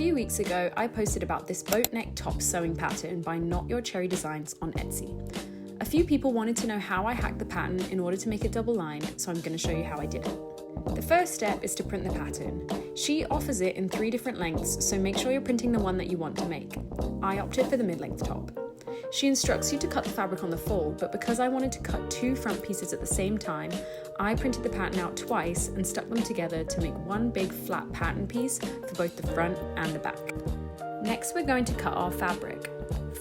few weeks ago, I posted about this boat neck top sewing pattern by Not Your Cherry Designs on Etsy. A few people wanted to know how I hacked the pattern in order to make a double line, so I'm going to show you how I did it. The first step is to print the pattern. She offers it in 3 different lengths, so make sure you're printing the one that you want to make. I opted for the mid-length top. She instructs you to cut the fabric on the fold, but because I wanted to cut 2 front pieces at the same time, I printed the pattern out twice and stuck them together to make one big flat pattern piece for both the front and the back. Next, we're going to cut our fabric.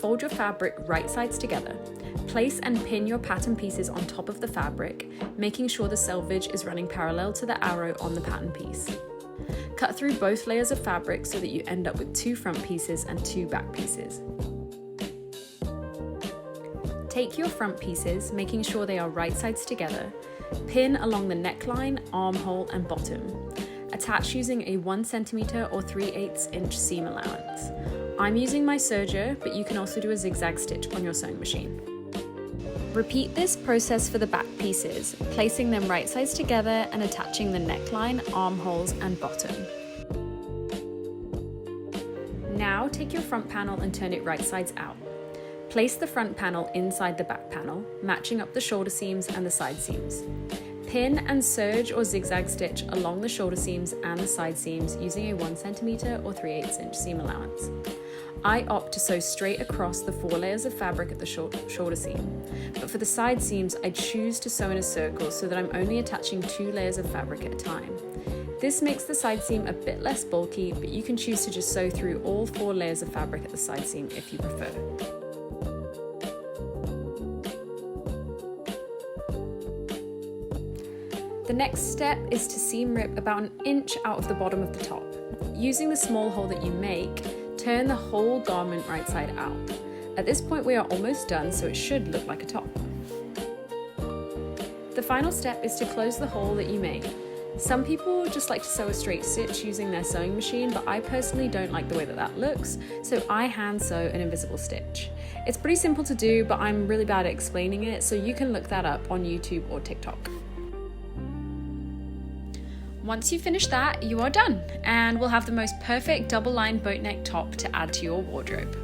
Fold your fabric right sides together. Place and pin your pattern pieces on top of the fabric, making sure the selvage is running parallel to the arrow on the pattern piece. Cut through both layers of fabric so that you end up with 2 front pieces and 2 back pieces. Take your front pieces, making sure they are right sides together, pin along the neckline, armhole and bottom. Attach using a 1 cm or 3/8 inch seam allowance. I'm using my serger, but you can also do a zigzag stitch on your sewing machine. Repeat this process for the back pieces, placing them right sides together and attaching the neckline, armholes and bottom. Now take your front panel and turn it right sides out. Place the front panel inside the back panel, matching up the shoulder seams and the side seams. Pin and serge or zigzag stitch along the shoulder seams and the side seams using a 1 cm or 3/8 inch seam allowance. I opt to sew straight across the 4 layers of fabric at the shoulder seam, but for the side seams I choose to sew in a circle so that I'm only attaching 2 layers of fabric at a time. This makes the side seam a bit less bulky, but you can choose to just sew through all 4 layers of fabric at the side seam if you prefer. The next step is to seam rip about 1 inch out of the bottom of the top. Using the small hole that you make, turn the whole garment right side out. At this point we are almost done, so it should look like a top. The final step is to close the hole that you made. Some people just like to sew a straight stitch using their sewing machine, but I personally don't like the way that looks, so I hand sew an invisible stitch. It's pretty simple to do, but I'm really bad at explaining it, so you can look that up on YouTube or TikTok. Once you finish that, you are done, and we'll have the most perfect double-line boat neck top to add to your wardrobe.